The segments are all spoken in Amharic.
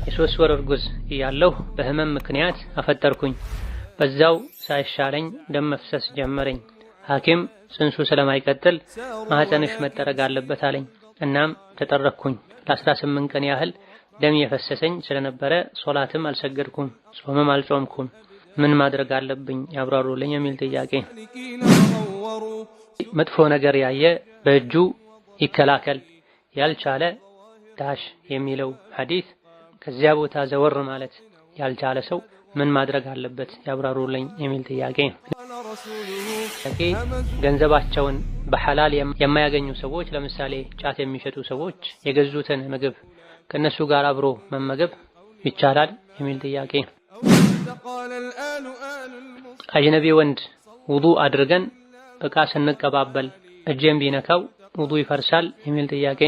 የሶስት ወር እርጉዝ እያለሁ በህመም ምክንያት አፈጠርኩኝ። በዛው ሳይሻለኝ ደም መፍሰስ ጀመረኝ። ሐኪም ጽንሱ ስለማይቀጥል ማህፀንሽ መጠረግ አለበት አለኝ። እናም ተጠረኩኝ። ለ18 ቀን ያህል ደም የፈሰሰኝ ስለነበረ ሶላትም አልሰገድኩም፣ ጾምም አልጾምኩም። ምን ማድረግ አለብኝ ያብራሩልኝ የሚል ጥያቄ። መጥፎ ነገር ያየ በእጁ ይከላከል፣ ያልቻለ ዳሽ የሚለው ሐዲስ ከዚያ ቦታ ዘወር ማለት ያልቻለ ሰው ምን ማድረግ አለበት ያብራሩልኝ የሚል ጥያቄ። ገንዘባቸውን በሐላል የማያገኙ ሰዎች ለምሳሌ ጫት የሚሸጡ ሰዎች የገዙትን ምግብ ከነሱ ጋር አብሮ መመገብ ይቻላል የሚል ጥያቄ። አጅነቢ ወንድ ውዱእ አድርገን እቃ ስንቀባበል እጄን ቢነካው ውዱእ ይፈርሳል የሚል ጥያቄ።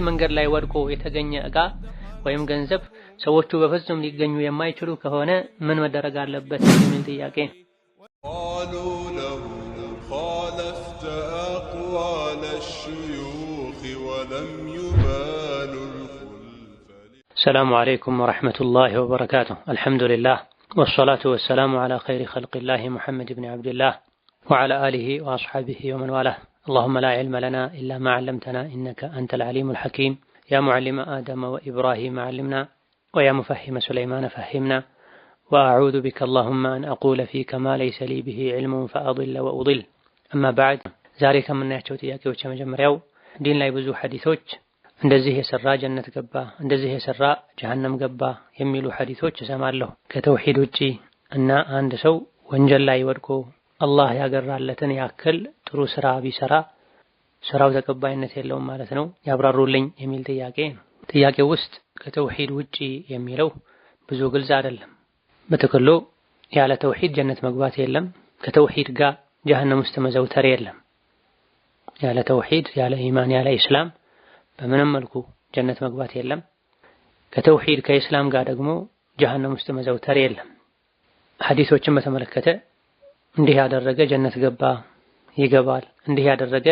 መንገድ ላይ ወድቆ የተገኘ እቃ ወይም ገንዘብ ሰዎቹ በፍጹም ሊገኙ የማይችሉ ከሆነ ምን መደረግ አለበት የሚል ጥያቄ። ሰላሙ አለይኩም ወረሕመቱላሂ ወበረካቱሁ። አልሐምዱሊላህ ወሰላቱ ወሰላሙ ዐላ ኸይሪ ኸልቂላህ ሙሐመድ ብን ዐብድላህ ወዐላ አሊሂ ወአስሐቢሂ ወመን ዋላህ። اللهم لا علم لنا إلا ما علمتنا إنك أنت العليم الحكيم يا معلم آدم وإبراهيم علمنا ويا مفهم سليمان فهمنا وأعوذ بك اللهم أن أقول فيك ما ليس لي به علم فأضل وأضل أما بعد ዛሬ ከምናያቸው ጥያቄዎች የመጀመሪያው ዲን ላይ ብዙ ሐዲሶች እንደዚህ የሰራ ጀነት ገባ፣ እንደዚህ የሰራ ጀሃነም ገባ የሚሉ ሐዲሶች እሰማለሁ። ከተውሂድ ውጪ እና አንድ ሰው ወንጀል ላይ ወድቆ አላህ ያገራለትን ያክል ጥሩ ስራ ቢሰራ ስራው ተቀባይነት የለውም ማለት ነው ያብራሩልኝ የሚል ጥያቄ ነው። ጥያቄው ውስጥ ከተውሂድ ውጪ የሚለው ብዙ ግልጽ አይደለም። በተከሎ ያለ ተውሂድ ጀነት መግባት የለም፣ ከተውሂድ ጋር ጀሃነም ውስጥ መዘውተር የለም። ያለ ተውሂድ ያለ ኢማን ያለ ኢስላም በምንም መልኩ ጀነት መግባት የለም። ከተውሂድ ከኢስላም ጋር ደግሞ ጀሃነም ውስጥ መዘውተር የለም። ሐዲሶችን በተመለከተ እንዲህ ያደረገ ጀነት ገባ ይገባል፣ እንዲህ ያደረገ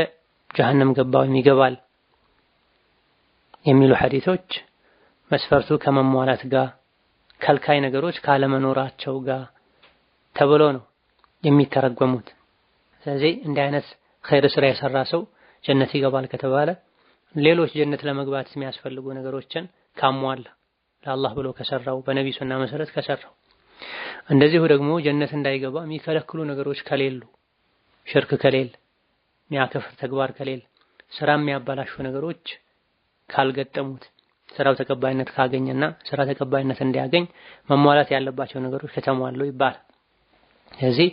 ጀሃነም ገባ ወይም ይገባል የሚሉ ሐዲሶች መስፈርቱ ከመሟላት ጋር ከልካይ ነገሮች ካለመኖራቸው ጋር ተብሎ ነው የሚተረጎሙት። ስለዚህ እንዲህ አይነት ኸይር ስራ የሰራ ሰው ጀነት ይገባል ከተባለ ሌሎች ጀነት ለመግባት የሚያስፈልጉ ነገሮችን ካሟላ ለአላህ ብሎ ከሰራው በነብዩ ሱና መሰረት ከሰራው፣ እንደዚሁ ደግሞ ጀነት እንዳይገባ የሚከለክሉ ነገሮች ከሌሉ፣ ሽርክ ከሌለ፣ የሚያከፍር ተግባር ከሌለ፣ ስራ የሚያበላሹ ነገሮች ካልገጠሙት፣ ስራው ተቀባይነት ካገኘና ስራ ተቀባይነት እንዲያገኝ መሟላት ያለባቸው ነገሮች ከተሟሉ ይባላል። ስለዚህ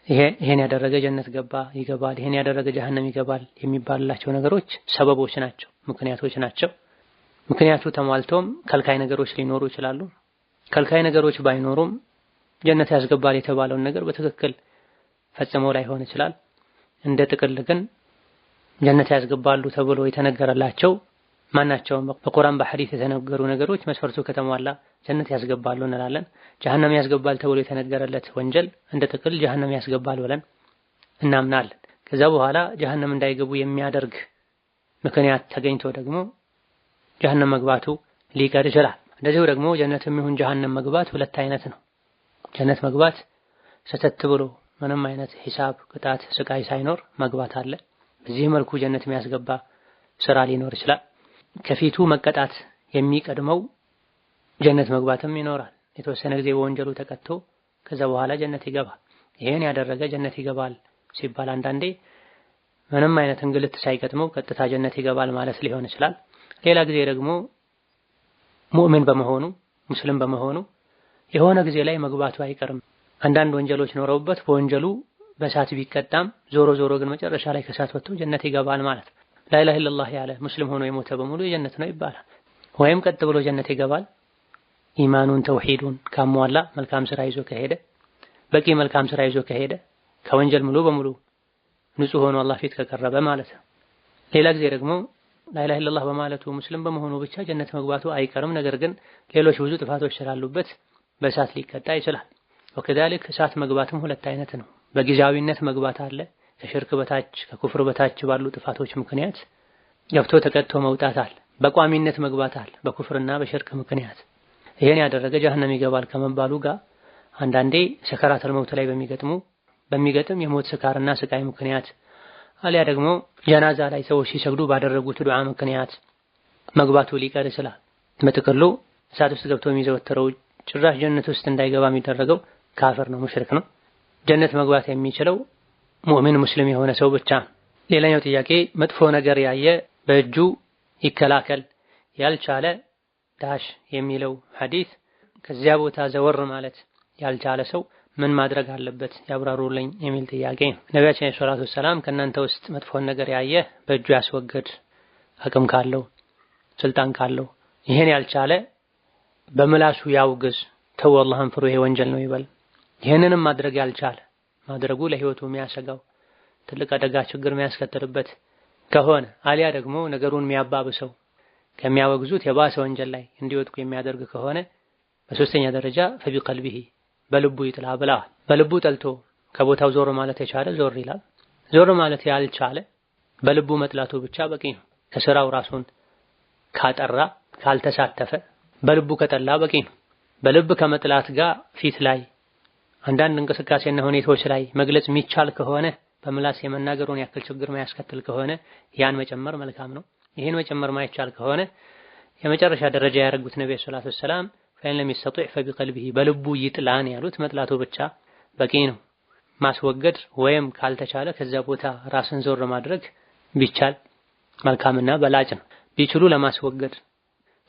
ይሄን ያደረገ ጀነት ገባ ይገባል፣ ይሄን ያደረገ ጀሃነም ይገባል የሚባልላቸው ነገሮች ሰበቦች ናቸው፣ ምክንያቶች ናቸው። ምክንያቱ ተሟልቶም ከልካይ ነገሮች ሊኖሩ ይችላሉ። ከልካይ ነገሮች ባይኖሩም ጀነት ያስገባል የተባለውን ነገር በትክክል ፈጽመው ላይሆን ይችላል። እንደ ጥቅል ግን ጀነት ያስገባሉ ተብሎ የተነገረላቸው ማናቸውም በቁርአን በሐዲስ የተነገሩ ነገሮች መስፈርቱ ከተሟላ ጀነት ያስገባሉ እንላለን። ጀሃነም ያስገባል ተብሎ የተነገረለት ወንጀል እንደ ጥቅል ጀሃነም ያስገባል ብለን እናምናለን። ከዛ በኋላ ጀሃነም እንዳይገቡ የሚያደርግ ምክንያት ተገኝቶ ደግሞ ጀሃነም መግባቱ ሊቀር ይችላል። እንደዚሁ ደግሞ ጀነትም ይሁን ጀሃነም መግባት ሁለት አይነት ነው። ጀነት መግባት ሰተት ብሎ ምንም አይነት ሂሳብ፣ ቅጣት፣ ስቃይ ሳይኖር መግባት አለ። በዚህ መልኩ ጀነት የሚያስገባ ስራ ሊኖር ይችላል። ከፊቱ መቀጣት የሚቀድመው ጀነት መግባትም ይኖራል። የተወሰነ ጊዜ በወንጀሉ ተቀጥቶ ከዛ በኋላ ጀነት ይገባል። ይሄን ያደረገ ጀነት ይገባል ሲባል አንዳንዴ ምንም አይነት እንግልት ሳይገጥመው ቀጥታ ጀነት ይገባል ማለት ሊሆን ይችላል። ሌላ ጊዜ ደግሞ ሙእሚን በመሆኑ ሙስሊም በመሆኑ የሆነ ጊዜ ላይ መግባቱ አይቀርም። አንዳንድ ወንጀሎች ኖረውበት በወንጀሉ በእሳት ቢቀጣም ዞሮ ዞሮ ግን መጨረሻ ላይ ከእሳት ወጥቶ ጀነት ይገባል ማለት ነው። ላኢላሃ ኢለላህ ያለ ሙስሊም ሆኖ የሞተ በሙሉ የጀነት ነው ይባላል። ወይም ቀጥ ብሎ ጀነት ይገባል ኢማኑን ተውሂዱን ካሟላ መልካም ስራ ይዞ ከሄደ፣ በቂ መልካም ስራ ይዞ ከሄደ፣ ከወንጀል ሙሉ በሙሉ ንጹህ ሆኖ አላህ ፊት ከቀረበ ማለት ነው። ሌላ ጊዜ ደግሞ ላኢላሃ ኢለላህ በማለቱ ሙስሊም በመሆኑ ብቻ ጀነት መግባቱ አይቀርም። ነገር ግን ሌሎች ብዙ ጥፋቶች ስላሉበት በእሳት ሊቀጣ ይችላል። ወከዛሊክ እሳት መግባትም ሁለት አይነት ነው። በጊዜያዊነት መግባት አለ። ከሽርክ በታች ከኩፍር በታች ባሉ ጥፋቶች ምክንያት ገብቶ ተቀጥቶ መውጣት አለ፣ በቋሚነት መግባት አለ በኩፍርና በሽርክ ምክንያት። ይሄን ያደረገ ጀሀነም ይገባል ከመባሉ ጋር አንዳንዴ ሰከራተል መውት ላይ በሚገጥም የሞት ስካርና ስቃይ ምክንያት አሊያ ደግሞ ጀናዛ ላይ ሰዎች ሲሰግዱ ባደረጉት ዱዓ ምክንያት መግባቱ ሊቀር ይችላል። በጥቅሉ እሳት ውስጥ ገብቶ የሚዘወተረው ጭራሽ ጀነት ውስጥ እንዳይገባ የሚደረገው ካፍር ነው፣ ሙሽሪክ ነው። ጀነት መግባት የሚችለው ሙእሚን ሙስሊም የሆነ ሰው ብቻ። ሌላኛው ጥያቄ መጥፎ ነገር ያየ በእጁ ይከላከል ያልቻለ ዳሽ የሚለው ሐዲስ ከዚያ ቦታ ዘወር ማለት ያልቻለ ሰው ምን ማድረግ አለበት ያብራሩልኝ የሚል ጥያቄ ነው። ነቢያችን ሰለላሁ ዐለይሂ ወሰለም ከእናንተ ውስጥ መጥፎን ነገር ያየ በእጁ ያስወግድ፣ አቅም ካለው ስልጣን ካለው። ይሄን ያልቻለ በምላሱ ያውግዝ፣ ተው አላህን ፍሩ ይሄ ወንጀል ነው ይበል። ይሄንንም ማድረግ ያልቻለ ማድረጉ ለህይወቱ የሚያሰጋው ትልቅ አደጋ ችግር የሚያስከትልበት ከሆነ አሊያ ደግሞ ነገሩን የሚያባብሰው ከሚያወግዙት የባሰ ወንጀል ላይ እንዲወድቁ የሚያደርግ ከሆነ በሶስተኛ ደረጃ ፈቢቀልቢሂ በልቡ ይጥላ ብለዋል። በልቡ ጠልቶ ከቦታው ዞር ማለት የቻለ ዞር ይላል። ዞር ማለት ያልቻለ በልቡ መጥላቱ ብቻ በቂ ነው። ከስራው ራሱን ካጠራ ካልተሳተፈ በልቡ ከጠላ በቂ ነው። በልብ ከመጥላት ጋር ፊት ላይ አንዳንድ እንቅስቃሴና ሁኔታዎች ላይ መግለጽ የሚቻል ከሆነ በምላስ የመናገሩን ያክል ችግር ማያስከትል ከሆነ ያን መጨመር መልካም ነው። ይሄን መጨመር ማይቻል ከሆነ የመጨረሻ ደረጃ ያደረጉት ነብዩ ሰለላሁ ዐለይሂ ወሰለም ፈኢን ለም ይስተጢዕ ፈቢቀልቢሂ በልቡ ይጥላን ያሉት መጥላቱ ብቻ በቂ ነው። ማስወገድ ወይም ካልተቻለ ከዛ ቦታ ራስን ዞር ማድረግ ቢቻል መልካምና በላጭ ነው። ቢችሉ ለማስወገድ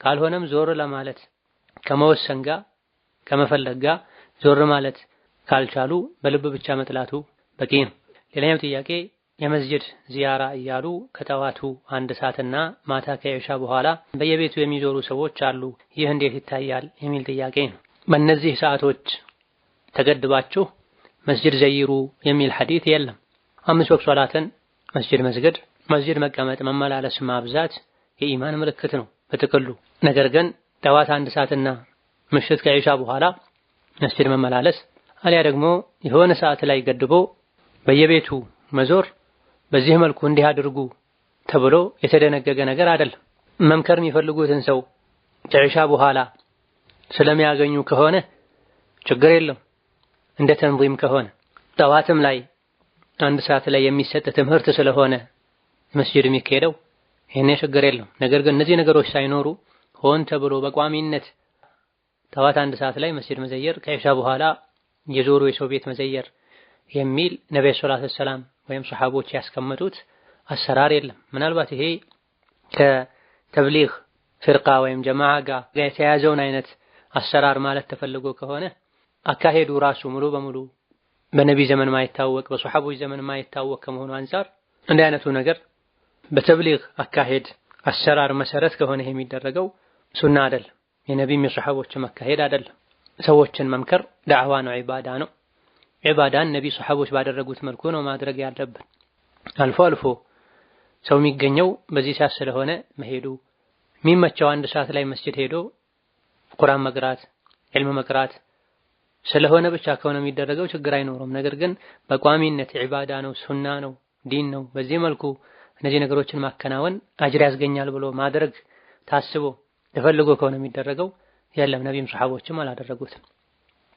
ካልሆነም ዞር ለማለት ከመወሰን ጋር ከመፈለግ ጋር ዞር ማለት ካልቻሉ በልብ ብቻ መጥላቱ በቂ ነው። ሌላኛው ጥያቄ የመስጂድ ዚያራ እያሉ ከጠዋቱ 1 ሰዓትና ማታ ከኢሻ በኋላ በየቤቱ የሚዞሩ ሰዎች አሉ። ይህ እንዴት ይታያል የሚል ጥያቄ ነው። በእነዚህ ሰዓቶች ተገድባችሁ መስጂድ ዘይሩ የሚል ሐዲስ የለም። 5 ወቅት ሶላትን መስጂድ መቀመጥ መመላለስ ማብዛት የኢማን ምልክት ነው በጥቅሉ። ነገር ግን ጠዋት 1 ሰዓትና ምሽት ከኢሻ በኋላ መስጂድ መመላለስ አሊያ ደግሞ የሆነ ሰዓት ላይ ገድቦ በየቤቱ መዞር በዚህ መልኩ እንዲህ አድርጉ ተብሎ የተደነገገ ነገር አይደለም። መምከር የሚፈልጉትን ሰው ከኢሻ በኋላ ስለሚያገኙ ከሆነ ችግር የለም። እንደ ተንዚም ከሆነ ጠዋትም ላይ 1 ሰዓት ላይ የሚሰጥ ትምህርት ስለሆነ መስጂድ የሚካሄደው ይሄን ችግር የለም። ነገር ግን እነዚህ ነገሮች ሳይኖሩ ሆን ተብሎ በቋሚነት ጠዋት 1 ሰዓት ላይ መስጂድ መዘየር ከኢሻ በኋላ የዞሩ የሰው ቤት መዘየር የሚል ነብዩ ሰለላሁ ዐለይሂ ወሰለም ወይም ሱሐቦች ያስቀመጡት አሰራር የለም። ምናልባት ይሄ ከተብሊግ ፍርቃ ወይም ጀማዓ ጋር የተያዘውን አይነት አሰራር ማለት ተፈልጎ ከሆነ አካሄዱ ራሱ ሙሉ በሙሉ በነቢ ዘመን ማይታወቅ በሱሐቦች ዘመን ማይታወቅ ከመሆኑ አንፃር እንዲህ አይነቱ ነገር በተብሊግ አካሄድ አሰራር መሰረት ከሆነ የሚደረገው ሱና አይደለም። የነቢም የሱሐቦችም አካሄድ አይደለም። ሰዎችን መምከር ዳዕዋ ነው፣ ዒባዳ ነው። ዒባዳን ነቢ ሱሐቦች ባደረጉት መልኩ ነው ማድረግ ያለብን። አልፎ አልፎ ሰው የሚገኘው በዚህ ሰዓት ስለሆነ መሄዱ የሚመቸው 1 ሰዓት ላይ መስጂድ ሄዶ ቁርአን መቅራት ዕልም መቅራት ስለሆነ ብቻ ከሆነ የሚደረገው ችግር አይኖርም። ነገር ግን በቋሚነት ዒባዳ ነው፣ ሱና ነው፣ ዲን ነው፣ በዚህ መልኩ እነዚህ ነገሮችን ማከናወን አጅር ያስገኛል ብሎ ማድረግ ታስቦ ተፈልጎ ከሆነ የሚደረገው የለም። ነቢም ሱሐቦችም አላደረጉትም።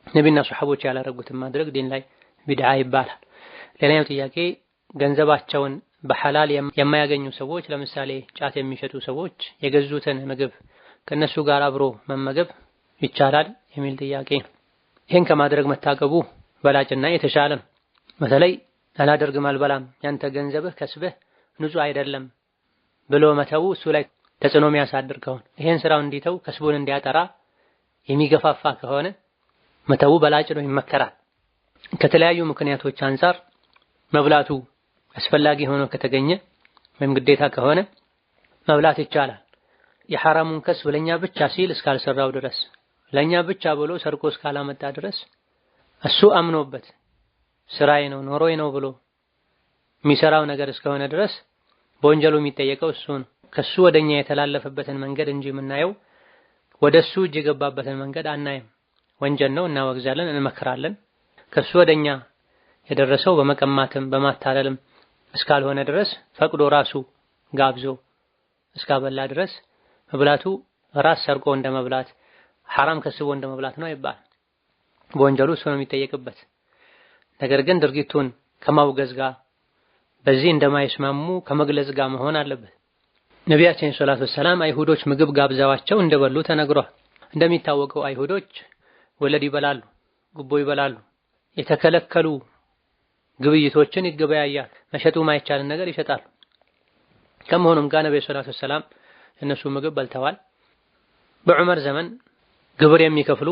ነቢና ሱሐቦች ያላደረጉትም ማድረግ ዲን ላይ ቢድዓ ይባላል። ሌላኛው ጥያቄ ገንዘባቸውን በሐላል የማያገኙ ሰዎች ለምሳሌ ጫት የሚሸጡ ሰዎች የገዙትን ምግብ ከነሱ ጋር አብሮ መመገብ ይቻላል የሚል ጥያቄ ነው። ይህን ከማድረግ መታቀቡ በላጭና የተሻለ ነው። በተለይ አላደርግም አልበላም ያንተ ገንዘብህ ከስብህ ንጹህ አይደለም ብሎ መተው እሱ ላይ ተጽዕኖ የሚያሳድር ከሆነ ይሄን ስራው እንዲተው ከስቡን እንዲያጠራ የሚገፋፋ ከሆነ መተው በላጭ ነው፣ ይመከራል። ከተለያዩ ምክንያቶች አንፃር መብላቱ አስፈላጊ ሆኖ ከተገኘ ወይም ግዴታ ከሆነ መብላት ይቻላል። የሐራሙን ከስብ ለኛ ብቻ ሲል እስካልሰራው ድረስ ለኛ ብቻ ብሎ ሰርቆ እስካላመጣ ድረስ እሱ አምኖበት ስራዬ ነው ኖሮዬ ነው ብሎ የሚሰራው ነገር እስከሆነ ድረስ በወንጀሉ የሚጠየቀው እሱ ነው። ከሱ ወደኛ የተላለፈበትን መንገድ እንጂ የምናየው ወደሱ እጅ የገባበትን መንገድ አናይም። ወንጀል ነው፣ እናወግዛለን፣ እንመክራለን። ከሱ ወደኛ የደረሰው በመቀማትም በማታለልም እስካልሆነ ድረስ ፈቅዶ ራሱ ጋብዞ እስካበላ ድረስ መብላቱ ራስ ሰርቆ እንደመብላት ሐራም ከስቦ እንደመብላት ነው ይባል። በወንጀሉ እሱ ነው የሚጠየቅበት። ነገር ግን ድርጊቱን ከማውገዝ ጋር በዚህ እንደማይስማሙ ከመግለጽ ጋር መሆን አለበት። ነቢያችን ሰለላሁ ዐለይሂ ወሰለም አይሁዶች ምግብ ጋብዛዋቸው እንደበሉ ተነግሯል። እንደሚታወቀው አይሁዶች ወለድ ይበላሉ፣ ጉቦ ይበላሉ፣ የተከለከሉ ግብይቶችን ይገበያያሉ፣ መሸጡ ማይቻልን ነገር ይሸጣሉ። ከመሆኑም ጋር ነብዩ ሰለላሁ ዐለይሂ ወሰለም እነሱ ምግብ በልተዋል። በዑመር ዘመን ግብር የሚከፍሉ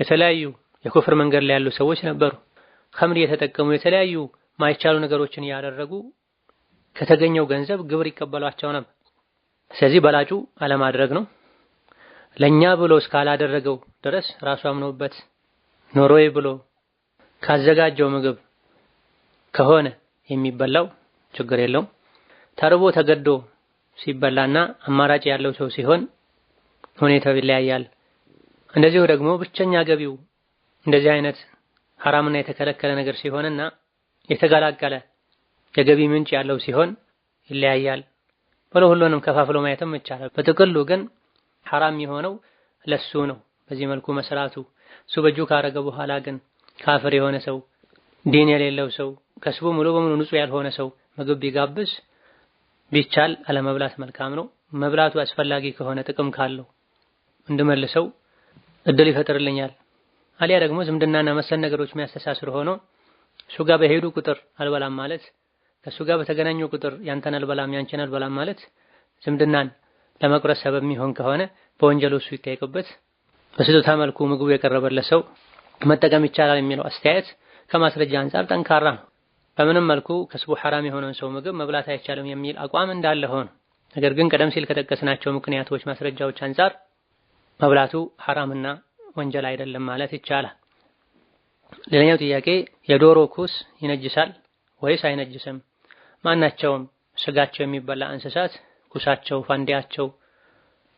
የተለያዩ የኩፍር መንገድ ላይ ያሉ ሰዎች ነበሩ። ኸምር የተጠቀሙ የተለያዩ ማይቻሉ ነገሮችን ያደረጉ ከተገኘው ገንዘብ ግብር ይቀበሏቸው ነበር። ስለዚህ በላጩ አለማድረግ ነው። ለኛ ብሎ እስካላደረገው ድረስ ራሱ አምኖበት ኖሮይ ብሎ ካዘጋጀው ምግብ ከሆነ የሚበላው ችግር የለውም። ተርቦ ተገዶ ሲበላና አማራጭ ያለው ሰው ሲሆን ሁኔታው ይለያያል። እንደዚሁ ደግሞ ብቸኛ ገቢው እንደዚህ አይነት ሐራምና የተከለከለ ነገር ሲሆንና የተገላገለ የገቢ ምንጭ ያለው ሲሆን ይለያያል። ሁሉንም ከፋፍሎ ማየትም ይቻላል። በጥቅሉ ግን ሐራም የሆነው ለሱ ነው በዚህ መልኩ መስራቱ። እሱ በእጁ ካረገ በኋላ ግን ካፍር የሆነ ሰው፣ ዲን የሌለው ሰው፣ ከስቡ ሙሉ በሙሉ ንጹህ ያልሆነ ሰው ምግብ ቢጋብዝ ቢቻል አለመብላት መልካም ነው። መብላቱ አስፈላጊ ከሆነ ጥቅም ካለው እንድመልሰው እድል ይፈጥርልኛል። አሊያ ደግሞ ዝምድናና መሰል ነገሮች የሚያስተሳስር ሆኖ እሱ ጋር በሄዱ ቁጥር አልበላም ማለት፣ ከእሱ ጋር በተገናኙ ቁጥር ያንተን አልበላም ያንቺን አልበላም ማለት ዝምድናን ለመቁረጥ ሰበብ የሚሆን ከሆነ በወንጀሉ እሱ ይጠየቅበት። በስጦታ መልኩ ምግቡ የቀረበለት ሰው መጠቀም ይቻላል የሚለው አስተያየት ከማስረጃ አንፃር ጠንካራ ነው። በምንም መልኩ ከስቡ ሐራም የሆነውን ሰው ምግብ መብላት አይቻልም የሚል አቋም እንዳለ ሆኖ ነገር ግን ቀደም ሲል ከጠቀስናቸው ምክንያቶች ማስረጃዎች አንፃር መብላቱ ሐራምና ወንጀል አይደለም ማለት ይቻላል። ሌላኛው ጥያቄ የዶሮ ኩስ ይነጅሳል ወይስ አይነጅስም? ማናቸውም ስጋቸው የሚበላ እንስሳት ኩሳቸው፣ ፋንዲያቸው፣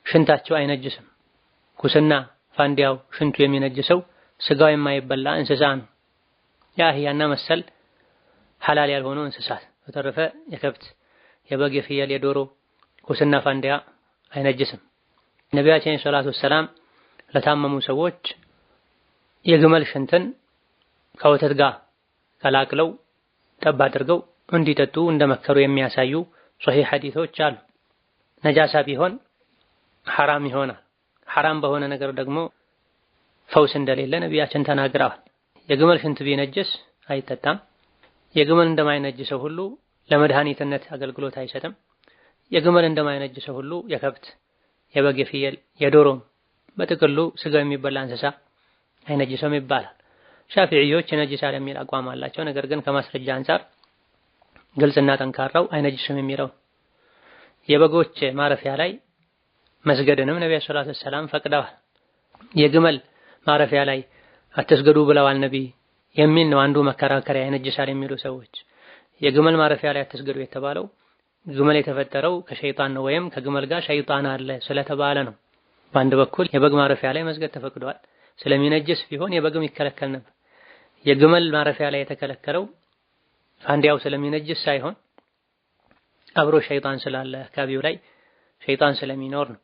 ሽንታቸው አይነጅስም። ኩስና ፋንዲያው፣ ሽንቱ የሚነጅሰው ስጋው የማይበላ እንስሳ ነው። የአህያና መሰል ሐላል ያልሆኑ እንስሳት። በተረፈ የከብት፣ የበግ፣ የፍየል፣ የዶሮ ኩስና ፋንዲያ አይነጅስም። ነቢያችን ሰለላሁ ዐለይሂ ወሰለም ለታመሙ ሰዎች የግመል ሽንትን ከወተት ጋር ቀላቅለው ጠብ አድርገው እንዲጠጡ እንደመከሩ የሚያሳዩ ሶሒህ ሐዲሶች አሉ። ነጃሳ ቢሆን ሐራም ይሆናል። ሐራም በሆነ ነገር ደግሞ ፈውስ እንደሌለ ነቢያችን ተናግረዋል። የግመል ሽንት ቢነጅስ አይጠጣም። የግመል እንደማይነጅሰው ሁሉ ለመድኃኒትነት አገልግሎት አይሰጥም። የግመል እንደማይነጅሰው ሁሉ የከብት፣ የበግ፣ የፍየል፣ የዶሮም በጥቅሉ ስጋው የሚበላ እንስሳ አይነጅሰም ይባላል። ሻፊዒዮች ይነጅሳል የሚል አቋም አላቸው። ነገር ግን ከማስረጃ አንፃር ግልጽና ጠንካራው አይነጅስም የሚለው። የበጎች ማረፊያ ላይ መስገድንም ነብዩ ሰለላሁ ዐለይሂ ወሰለም ፈቅደዋል። የግመል ማረፊያ ላይ አትስገዱ ብለዋል ነብይ የሚል ነው አንዱ መከራከሪያ ይነጅሳል የሚሉ ሰዎች። የግመል ማረፊያ ላይ አትስገዱ የተባለው ግመል የተፈጠረው ከሸይጣን ነው ወይም ከግመል ጋር ሸይጣን አለ ስለተባለ ነው። በአንድ በኩል የበግ ማረፊያ ላይ መስገድ ተፈቅዷል። ስለሚነጅስ ቢሆን የበግም ይከለከል ነበር። የግመል ማረፊያ ላይ የተከለከለው ፋንዲያው ስለሚነጅስ ሳይሆን አብሮ ሸይጣን ስላለ አካባቢው ላይ ሸይጣን ስለሚኖር ነው።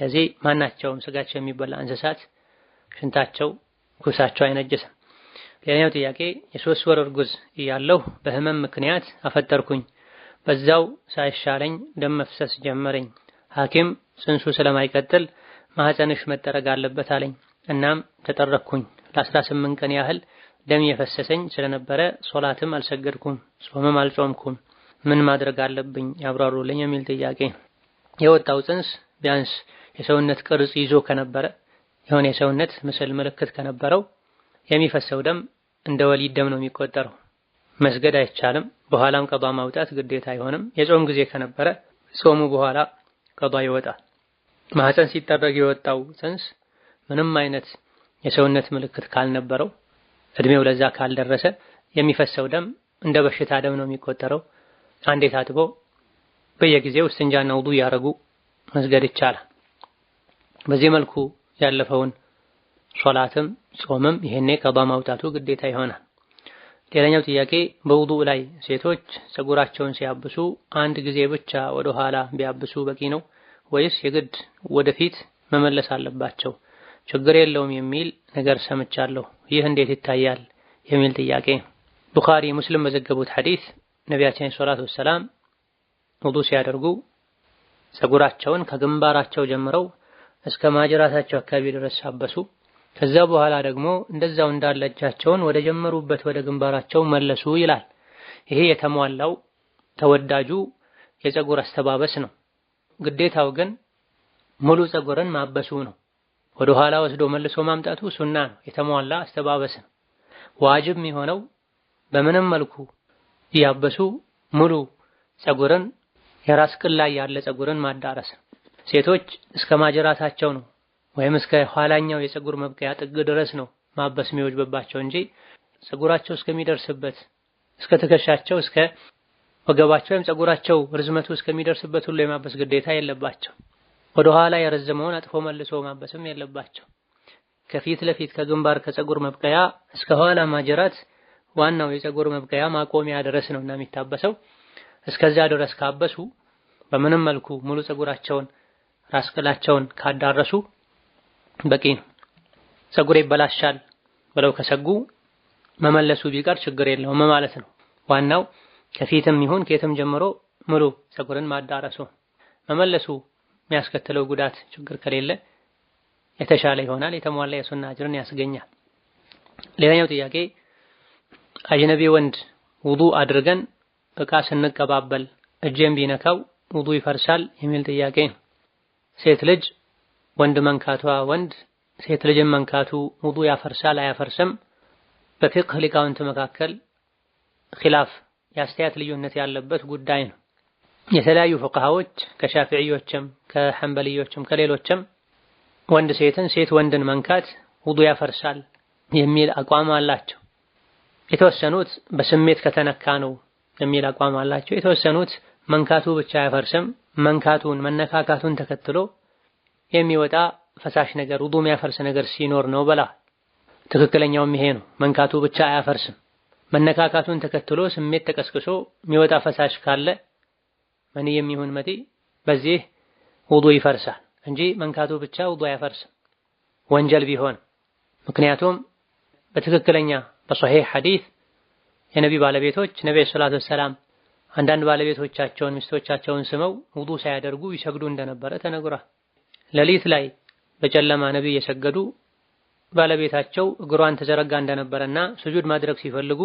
ስለዚህ ማናቸውም ስጋቸው የሚበላ እንስሳት ሽንታቸው፣ ኩሳቸው አይነጅስም። ሌላኛው ጥያቄ የ3 ወር እርጉዝ እያለሁ በህመም ምክንያት አፈጠርኩኝ። በዛው ሳይሻለኝ ደም መፍሰስ ጀመረኝ። ሐኪም ጽንሱ ስለማይቀጥል ማህፀንሽ መጠረግ አለበት አለኝ። እናም ተጠረኩኝ። ለ18 ቀን ያህል ደም የፈሰሰኝ ስለነበረ ሶላትም አልሰገድኩም፣ ጾምም አልጾምኩም። ምን ማድረግ አለብኝ ያብራሩልኝ የሚል ጥያቄ። የወጣው ጽንስ ቢያንስ የሰውነት ቅርጽ ይዞ ከነበረ የሆነ የሰውነት ምስል ምልክት ከነበረው የሚፈሰው ደም እንደ ወሊድ ደም ነው የሚቆጠረው። መስገድ አይቻልም። በኋላም ቀዷ ማውጣት ግዴታ አይሆንም። የጾም ጊዜ ከነበረ ጾሙ በኋላ ቀዷ ይወጣል። ማህፀን ሲጠረግ የወጣው ጽንስ ምንም አይነት የሰውነት ምልክት ካልነበረው እድሜው ለዛ ካልደረሰ የሚፈሰው ደም እንደ በሽታ ደም ነው የሚቆጠረው። አንዴ ታጥቦ በየጊዜው እስትንጃና ውዱእ ያረጉ መስገድ ይቻላል። በዚህ መልኩ ያለፈውን ሶላትም ጾምም ይሄኔ ቀዷ ማውጣቱ ግዴታ ይሆናል። ሌላኛው ጥያቄ በውዱእ ላይ ሴቶች ፀጉራቸውን ሲያብሱ አንድ ጊዜ ብቻ ወደ ኋላ ቢያብሱ በቂ ነው ወይስ የግድ ወደፊት መመለስ አለባቸው? ችግር የለውም የሚል ነገር ሰምቻለሁ። ይህ እንዴት ይታያል? የሚል ጥያቄ። ቡኻሪ ሙስሊም በዘገቡት ሐዲስ ነቢያችን ሰለላሁ ዐለይሂ ወሰለም ውዱእ ሲያደርጉ ፀጉራቸውን ከግንባራቸው ጀምረው እስከ ማጅራታቸው አካባቢ ድረስ አበሱ። ከዛ በኋላ ደግሞ እንደዛው እንዳለ እጃቸውን ወደ ጀመሩበት ወደ ግንባራቸው መለሱ ይላል። ይሄ የተሟላው ተወዳጁ የፀጉር አስተባበስ ነው። ግዴታው ግን ሙሉ ፀጉርን ማበሱ ነው። ወደ ኋላ ወስዶ መልሶ ማምጣቱ ሱና ነው፣ የተሟላ አስተባበስ ነው። ዋጅብ የሚሆነው በምንም መልኩ ያበሱ ሙሉ ፀጉርን የራስ ቅል ላይ ያለ ፀጉርን ማዳረስ ነው። ሴቶች እስከ ማጅራታቸው ነው ወይም እስከ ኋላኛው የፀጉር መብቀያ ጥግ ድረስ ነው ማበስ የሚወጅብባቸው እንጂ ፀጉራቸው እስከሚደርስበት እስከ ትከሻቸው እስከ ወገባቸው ወይም ፀጉራቸው ርዝመቱ እስከሚደርስበት ሁሉ የማበስ ግዴታ የለባቸው። ወደ ኋላ የረዘመውን አጥፎ መልሶ ማበስም የለባቸው። ከፊት ለፊት ከግንባር ከፀጉር መብቀያ እስከ ኋላ ማጅራት ዋናው የፀጉር መብቀያ ማቆሚያ ድረስ ነውና የሚታበሰው። እስከዛ ድረስ ካበሱ በምንም መልኩ ሙሉ ፀጉራቸውን ራስ ቅላቸውን ካዳረሱ በቂ ነው። ፀጉር ይበላሻል ብለው ከሰጉ መመለሱ ቢቀር ችግር የለውም ማለት ነው። ዋናው ከፊትም ይሁን ከየትም ጀምሮ ሙሉ ፀጉርን ማዳረሱ፣ መመለሱ የሚያስከትለው ጉዳት ችግር ከሌለ የተሻለ ይሆናል። የተሟላ የሱና አጅርን ያስገኛል። ሌላኛው ጥያቄ አጅነቢ ወንድ ውዱእ አድርገን እቃ ስንቀባበል እጄን ቢነካው ውዱእ ይፈርሳል የሚል ጥያቄ ነው። ሴት ልጅ ወንድ መንካቷ ወንድ ሴት ልጅን መንካቱ ውዱእ ያፈርሳል አያፈርስም በፊቅህ ሊቃውንት መካከል ኺላፍ የአስተያየት ልዩነት ያለበት ጉዳይ ነው። የተለያዩ ፉቃሃዎች ከሻፊዕዮችም ከሐንበልዮችም ከሌሎችም ወንድ ሴትን ሴት ወንድን መንካት ውዱእ ያፈርሳል የሚል አቋም አላቸው። የተወሰኑት በስሜት ከተነካ ነው የሚል አቋም አላቸው። የተወሰኑት መንካቱ ብቻ አያፈርስም መንካቱን መነካካቱን ተከትሎ የሚወጣ ፈሳሽ ነገር ውዱእ የሚያፈርስ ነገር ሲኖር ነው በላ። ትክክለኛውም ይሄ ነው። መንካቱ ብቻ አያፈርስም። መነካካቱን ተከትሎ ስሜት ተቀስቅሶ የሚወጣ ፈሳሽ ካለ መንየም ይሁን መዲ በዚህ ውዱእ ይፈርሳል እንጂ መንካቱ ብቻ ውዱእ አያፈርስም ወንጀል ቢሆን። ምክንያቱም በትክክለኛ በሶሒህ ሐዲስ የነቢ ባለቤቶች ነብዩ ሰለላሁ ዐለይሂ ወሰለም አንዳንድ ባለቤቶቻቸውን ሚስቶቻቸውን ስመው ውዱእ ሳያደርጉ ይሰግዱ እንደነበረ ተነግሯል። ሌሊት ላይ በጨለማ ነብይ የሰገዱ ባለቤታቸው እግሯን ተዘረጋ እንደነበረና ስጁድ ማድረግ ሲፈልጉ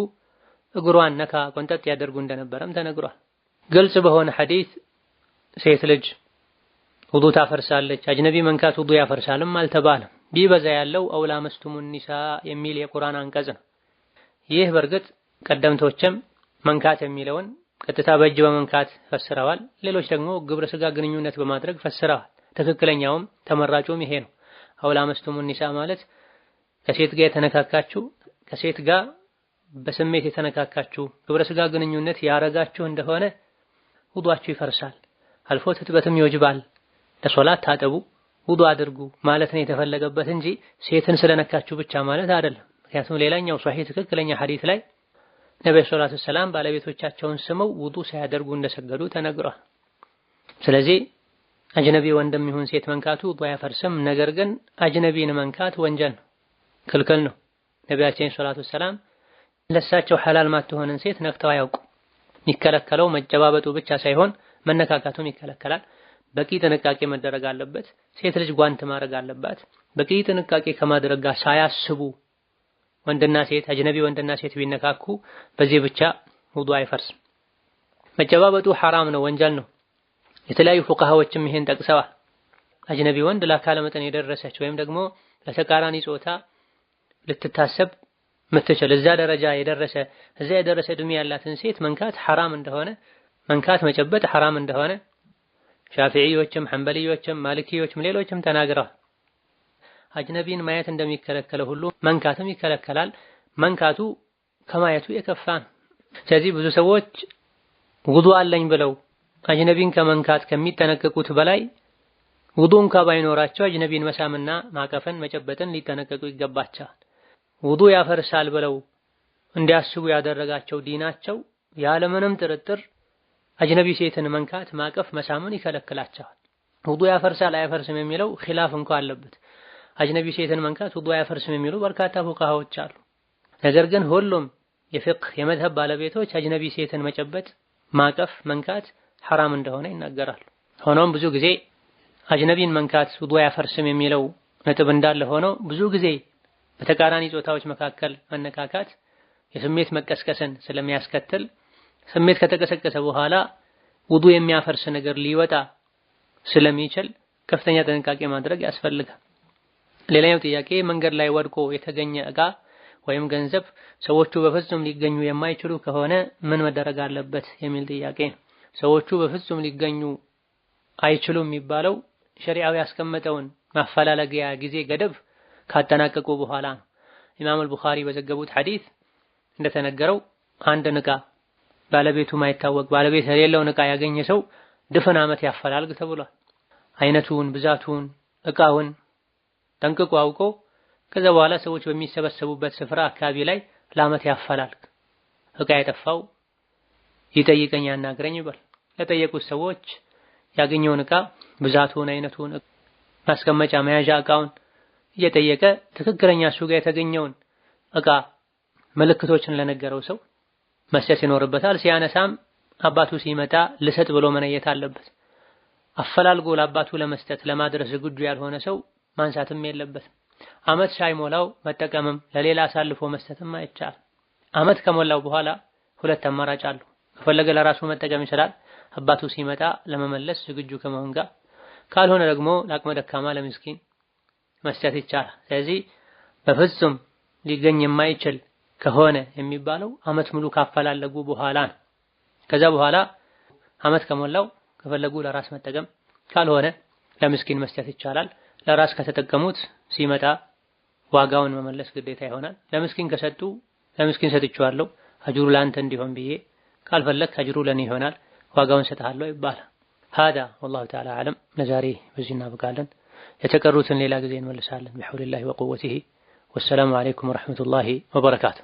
እግሯን ነካ ቆንጠጥ ያደርጉ እንደነበረም ተነግሯል። ግልጽ በሆነ ሐዲስ ሴት ልጅ ውዱእ ታፈርሳለች፣ አጅነቢ መንካት ውዱእ ያፈርሳልም አልተባለም። ቢበዛ ያለው አውላ መስቱሙን ኒሳ የሚል የቁርአን አንቀጽ ነው። ይህ በርግጥ ቀደምቶችም መንካት የሚለውን ቀጥታ በእጅ በመንካት ፈስረዋል። ሌሎች ደግሞ ግብረ ስጋ ግንኙነት በማድረግ ፈስረዋል። ትክክለኛውም ተመራጩም ይሄ ነው። አውላ መስቱሙን ኒሳ ማለት ከሴት ጋር የተነካካችሁ ከሴት ጋር በስሜት የተነካካችሁ ግብረ ስጋ ግንኙነት ያረጋችሁ እንደሆነ ውዱአችሁ ይፈርሳል። አልፎ ትጥበትም ይወጅባል። ለሶላት ታጠቡ ውዱእ አድርጉ ማለት ነው የተፈለገበት እንጂ ሴትን ስለነካችሁ ብቻ ማለት አይደለም። ምክንያቱም ሌላኛው ሷሂህ ትክክለኛ ሐዲስ ላይ ነብዩ ሰለላሁ ዐለይሂ ወሰለም ባለቤቶቻቸውን ስመው ውዱእ ሳያደርጉ እንደሰገዱ ተነግሯል። ስለዚህ አጅነቢ ወንድም ይሁን ሴት መንካቱ ውዱእ አያፈርስም። ነገር ግን አጅነቢን መንካት ወንጀል ነው፣ ክልክል ነው። ነብያችን ሰለላሁ ዐለይሂ ወሰለም ለሳቸው ሐላል ማትሆንን ሴት ነክተው አያውቁ። የሚከለከለው መጨባበጡ ብቻ ሳይሆን መነካካቱም ይከለከላል። በቂ ጥንቃቄ መደረግ አለበት። ሴት ልጅ ጓንት ማድረግ አለባት። በቂ ጥንቃቄ ከማድረግ ጋር ሳያስቡ ወንድና ሴት አጅነቢ ወንድና ሴት ቢነካኩ በዚህ ብቻ ውዱእ አይፈርስም። መጨባበጡ ሐራም ነው፣ ወንጀል ነው። የተለያዩ ፉቃሃዎችም ይሄን ጠቅሰዋል። አጅነቢ ወንድ ለአካለ መጠን የደረሰች ወይም ደግሞ ለተቃራኒ ጾታ ልትታሰብ ምትችል እዛ ደረጃ የደረሰ እድሜ ያላትን ሴት መንካት ሐራም እንደሆነ መንካት መጨበጥ ሐራም እንደሆነ ሻፊዒዮችም ሐንበልዮችም ማሊኪዮችም ሌሎችም ተናግረዋል። አጅነቢን ማየት እንደሚከለከለው ሁሉ መንካትም ይከለከላል። መንካቱ ከማየቱ የከፋ ነው። ስለዚህ ብዙ ሰዎች ውዱእ አለኝ ብለው አጅነቢን ከመንካት ከሚጠነቀቁት በላይ ውዱእ እንኳ ባይኖራቸው አጅነቢን መሳምና ማቀፍን መጨበጥን ሊጠነቀቁ ይገባቸዋል። ውዱእ ያፈርሳል ብለው እንዲያስቡ ያደረጋቸው ዲናቸው ያለምንም ጥርጥር አጅነቢ ሴትን መንካት፣ ማቀፍ፣ መሳምን ይከለክላቸዋል። ውዱእ ያፈርሳል አያፈርስም የሚለው ኺላፍ እንኳን አለበት። አጅነቢ ሴትን መንካት ውዱእ አያፈርስም የሚሉ በርካታ ፉቃሃዎች አሉ። ነገር ግን ሁሉም የፍቅህ የመዝሀብ ባለቤቶች አጅነቢ ሴትን መጨበጥ፣ ማቀፍ፣ መንካት ሐራም እንደሆነ ይናገራሉ። ሆኖም ብዙ ጊዜ አጅነቢን መንካት ውዱእ አያፈርስም የሚለው ነጥብ እንዳለ ሆኖ ብዙ ጊዜ በተቃራኒ ጾታዎች መካከል መነካካት የስሜት መቀስቀስን ስለሚያስከትል ስሜት ከተቀሰቀሰ በኋላ ውዱእ የሚያፈርስ ነገር ሊወጣ ስለሚችል ከፍተኛ ጥንቃቄ ማድረግ ያስፈልጋል። ሌላኛው ጥያቄ መንገድ ላይ ወድቆ የተገኘ ዕቃ ወይም ገንዘብ ሰዎቹ በፍጹም ሊገኙ የማይችሉ ከሆነ ምን መደረግ አለበት የሚል ጥያቄ ነው። ሰዎቹ በፍጹም ሊገኙ አይችሉም የሚባለው ሸሪዓው ያስቀመጠውን ማፈላለጊያ ጊዜ ገደብ ካጠናቀቁ በኋላ ነው። ኢማም አልቡኻሪ በዘገቡት ሐዲስ እንደተነገረው አንድን ዕቃ ባለቤቱ ማይታወቅ ባለቤት የሌለውን ዕቃ ያገኘ ሰው ድፍን ዓመት ያፈላልግ ተብሏል። አይነቱን፣ ብዛቱን፣ ዕቃውን ጠንቅቆ አውቆ ከዛ በኋላ ሰዎች በሚሰበሰቡበት ስፍራ አካባቢ ላይ ለዓመት ያፈላልግ። ዕቃ የጠፋው ይጠይቀኝ ያናግረኝ ይበል። ለጠየቁት ሰዎች ያገኘውን ዕቃ ብዛቱን፣ አይነቱን፣ ማስቀመጫ መያዣ ዕቃውን እየጠየቀ ትክክለኛ እሱ ጋር የተገኘውን ዕቃ ምልክቶችን ለነገረው ሰው መስጠት ይኖርበታል። ሲያነሳም አባቱ ሲመጣ ልሰጥ ብሎ መነየት አለበት። አፈላልጎ ለአባቱ ለመስጠት ለማድረስ ዝግጁ ያልሆነ ሰው ማንሳትም የለበትም። ዓመት ሳይሞላው መጠቀምም ለሌላ አሳልፎ መስጠትም አይቻልም። ዓመት ከሞላው በኋላ ሁለት አማራጭ አሉ። ከፈለገ ለራሱ መጠቀም ይችላል፣ አባቱ ሲመጣ ለመመለስ ዝግጁ ከመሆን ጋር። ካልሆነ ደግሞ ለአቅመ ደካማ ለምስኪን መስጠት ይቻላል። ስለዚህ በፍጹም ሊገኝ የማይችል ከሆነ የሚባለው ዓመት ሙሉ ካፈላለጉ በኋላ ነው። ከዛ በኋላ ዓመት ከሞላው ከፈለጉ ለራስ መጠቀም፣ ካልሆነ ለምስኪን መስጠት ይቻላል። ለራስ ከተጠቀሙት ሲመጣ ዋጋውን መመለስ ግዴታ ይሆናል። ለምስኪን ከሰጡ ለምስኪን ሰጥቼዋለሁ አጅሩ ለአንተ እንዲሆን ብዬ፣ ካልፈለክ አጅሩ ለኔ ይሆናል ዋጋውን ሰጥሃለሁ ይባላል። هذا والله تعالى أعلم። ለዛሬ በዚህ እናበቃለን። የተቀሩትን ሌላ ጊዜ እንመልሳለን بحول الله وقوته። والسلام عليكم ورحمة الله وبركاته.